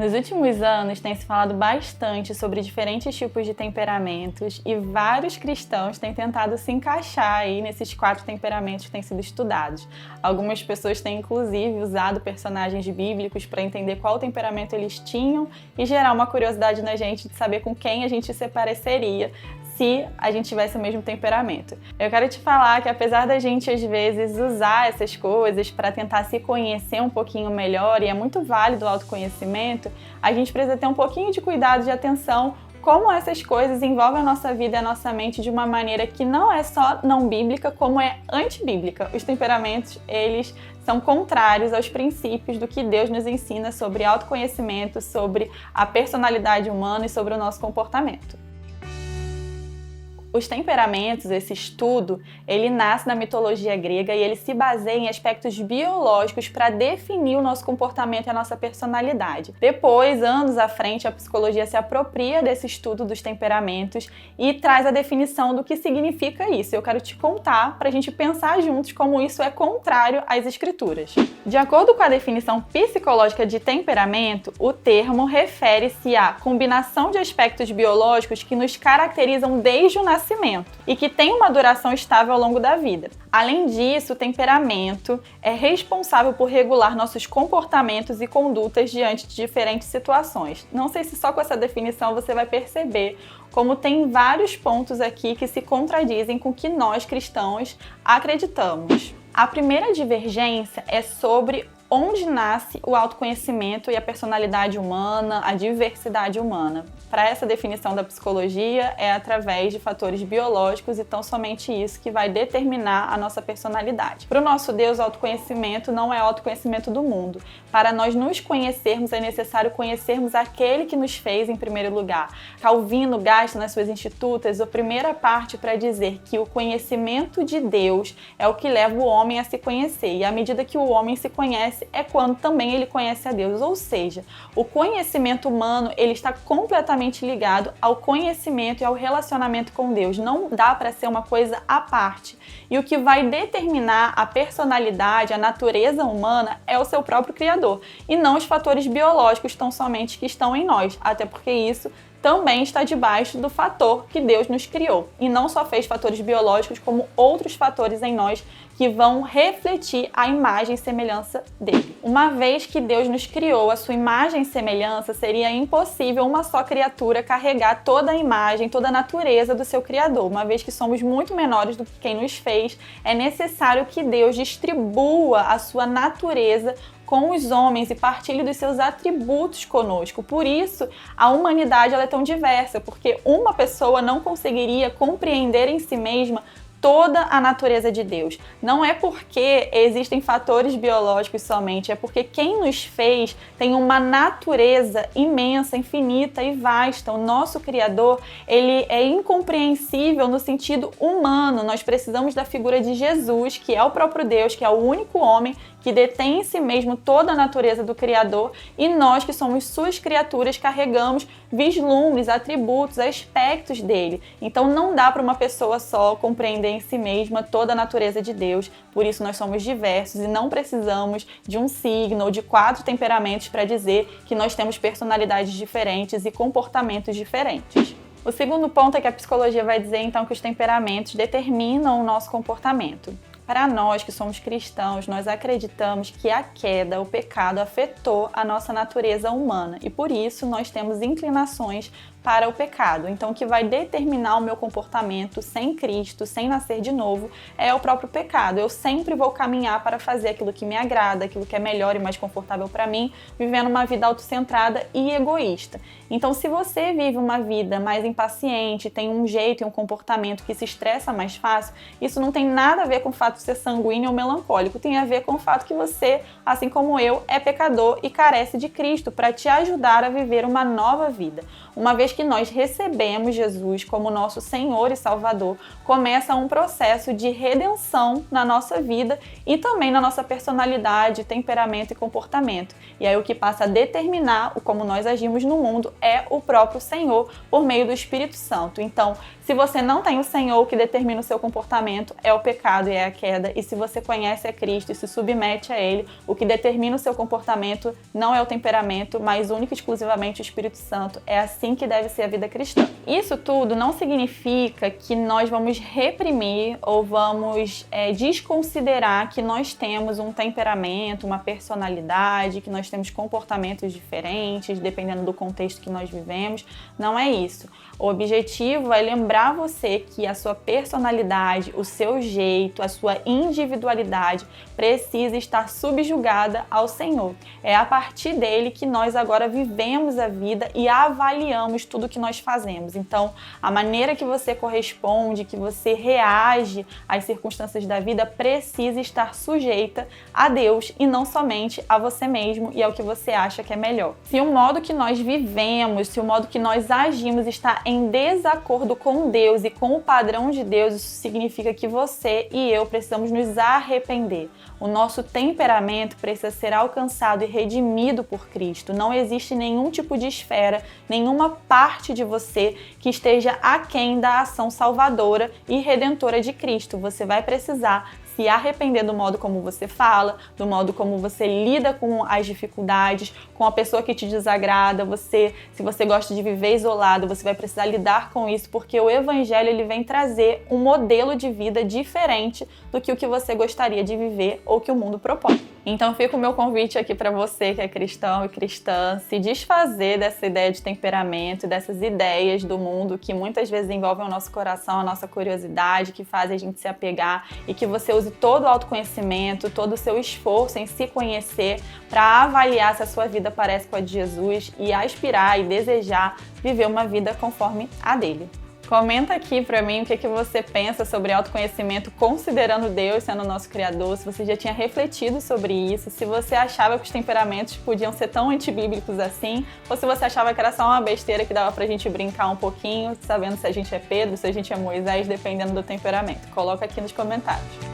Nos últimos anos tem se falado bastante sobre diferentes tipos de temperamentos e vários cristãos têm tentado se encaixar aí nesses 4 temperamentos que têm sido estudados. Algumas pessoas têm inclusive usado personagens bíblicos para entender qual temperamento eles tinham e gerar uma curiosidade na gente de saber com quem a gente se pareceria se a gente tivesse o mesmo temperamento. Eu quero te falar que apesar da gente às vezes usar essas coisas para tentar se conhecer um pouquinho melhor, e é muito válido o autoconhecimento, a gente precisa ter um pouquinho de cuidado, de atenção, como essas coisas envolvem a nossa vida e a nossa mente de uma maneira que não é só não bíblica, como é antibíblica. Os temperamentos, eles são contrários aos princípios do que Deus nos ensina sobre autoconhecimento, sobre a personalidade humana e sobre o nosso comportamento. Os temperamentos, esse estudo, ele nasce na mitologia grega e ele se baseia em aspectos biológicos para definir o nosso comportamento e a nossa personalidade. Depois, anos à frente, a psicologia se apropria desse estudo dos temperamentos e traz a definição do que significa isso. Eu quero te contar para a gente pensar juntos como isso é contrário às escrituras. De acordo com a definição psicológica de temperamento, o termo refere-se à combinação de aspectos biológicos que nos caracterizam desde o nascimento e que tem uma duração estável ao longo da vida. Além disso, o temperamento é responsável por regular nossos comportamentos e condutas diante de diferentes situações. Não sei se só com essa definição você vai perceber como tem vários pontos aqui que se contradizem com o que nós cristãos acreditamos. A primeira divergência é sobre onde nasce o autoconhecimento e a personalidade humana, a diversidade humana. Para essa definição da psicologia, é através de fatores biológicos e tão somente isso que vai determinar a nossa personalidade. Para o nosso Deus, o autoconhecimento não é autoconhecimento do mundo. Para nós nos conhecermos, é necessário conhecermos aquele que nos fez em primeiro lugar. Calvino gasta nas suas Institutas a primeira parte para dizer que o conhecimento de Deus é o que leva o homem a se conhecer. E à medida que o homem se conhece, é quando também ele conhece a Deus. Ou seja, o conhecimento humano ele está completamente ligado ao conhecimento e ao relacionamento com Deus. Não dá para ser uma coisa à parte. E o que vai determinar a personalidade, a natureza humana é o seu próprio Criador e não os fatores biológicos tão somente que estão em nós. Até porque isso também está debaixo do fator que Deus nos criou. E não só fez fatores biológicos, como outros fatores em nós que vão refletir a imagem e semelhança dele. Uma vez que Deus nos criou a sua imagem e semelhança, seria impossível uma só criatura carregar toda a imagem, toda a natureza do seu Criador. Uma vez que somos muito menores do que quem nos fez, é necessário que Deus distribua a sua natureza com os homens e partilhe dos seus atributos conosco. Por isso, a humanidade ela é tão diversa, porque uma pessoa não conseguiria compreender em si mesma toda a natureza de Deus. Não é porque existem fatores biológicos somente, é porque quem nos fez tem uma natureza imensa, infinita e vasta. O nosso Criador, ele é incompreensível no sentido humano. Nós precisamos da figura de Jesus, que é o próprio Deus, que é o único homem que detém em si mesmo toda a natureza do Criador, e nós que somos suas criaturas carregamos vislumbres, atributos, aspectos dele. Então não dá para uma pessoa só compreender em si mesma toda a natureza de Deus, por isso nós somos diversos e não precisamos de um signo ou de 4 temperamentos para dizer que nós temos personalidades diferentes e comportamentos diferentes. O segundo ponto é que a psicologia vai dizer então que os temperamentos determinam o nosso comportamento. Para nós que somos cristãos, nós acreditamos que a queda, o pecado, afetou a nossa natureza humana e por isso nós temos inclinações para o pecado. Então, o que vai determinar o meu comportamento sem Cristo, sem nascer de novo, é o próprio pecado. Eu sempre vou caminhar para fazer aquilo que me agrada, aquilo que é melhor e mais confortável para mim, vivendo uma vida autocentrada e egoísta. Então, se você vive uma vida mais impaciente, tem um jeito e um comportamento que se estressa mais fácil, isso não tem nada a ver com o fato de ser sanguíneo ou melancólico, tem a ver com o fato que você, assim como eu, é pecador e carece de Cristo para te ajudar a viver uma nova vida. Uma vez que nós recebemos Jesus como nosso Senhor e Salvador, começa um processo de redenção na nossa vida e também na nossa personalidade, temperamento e comportamento. E aí o que passa a determinar o como nós agimos no mundo é o próprio Senhor por meio do Espírito Santo. Então, se você não tem o Senhor, o que determina o seu comportamento é o pecado e é a queda. queda, e se você conhece a Cristo e se submete a Ele, o que determina o seu comportamento não é o temperamento, mas única e exclusivamente o Espírito Santo. É assim que deve ser a vida cristã. Isso tudo não significa que nós vamos reprimir ou vamos desconsiderar que nós temos um temperamento, uma personalidade, que nós temos comportamentos diferentes, dependendo do contexto que nós vivemos. Não é isso. O objetivo é lembrar você que a sua personalidade, o seu jeito, a sua individualidade precisa estar subjugada ao Senhor. É a partir dele que nós agora vivemos a vida e avaliamos tudo que nós fazemos. Então, a maneira que você corresponde, que você reage às circunstâncias da vida precisa estar sujeita a Deus e não somente a você mesmo e ao que você acha que é melhor. Se o modo que nós vivemos, se o modo que nós agimos está em desacordo com Deus e com o padrão de Deus, isso significa que você e eu precisamos nos arrepender. O nosso temperamento precisa ser alcançado e redimido por Cristo. Não existe nenhum tipo de esfera, nenhuma parte de você que esteja aquém da ação salvadora e redentora de Cristo. Você vai precisar se arrepender do modo como você fala, do modo como você lida com as dificuldades, com a pessoa que te desagrada. Se você gosta de viver isolado, você vai precisar lidar com isso, porque o Evangelho ele vem trazer um modelo de vida diferente do que o que você gostaria de viver ou que o mundo propõe. Então fica o meu convite aqui para você que é cristão e cristã, se desfazer dessa ideia de temperamento, dessas ideias do mundo que muitas vezes envolvem o nosso coração, a nossa curiosidade, que fazem a gente se apegar, e que você use todo o autoconhecimento, todo o seu esforço em se conhecer para avaliar se a sua vida parece com a de Jesus e aspirar e desejar viver uma vida conforme a dele. Comenta aqui pra mim o que você pensa sobre autoconhecimento considerando Deus sendo o nosso Criador, se você já tinha refletido sobre isso, se você achava que os temperamentos podiam ser tão antibíblicos assim, ou se você achava que era só uma besteira que dava pra gente brincar um pouquinho, sabendo se a gente é Pedro, se a gente é Moisés, dependendo do temperamento. Coloca aqui nos comentários.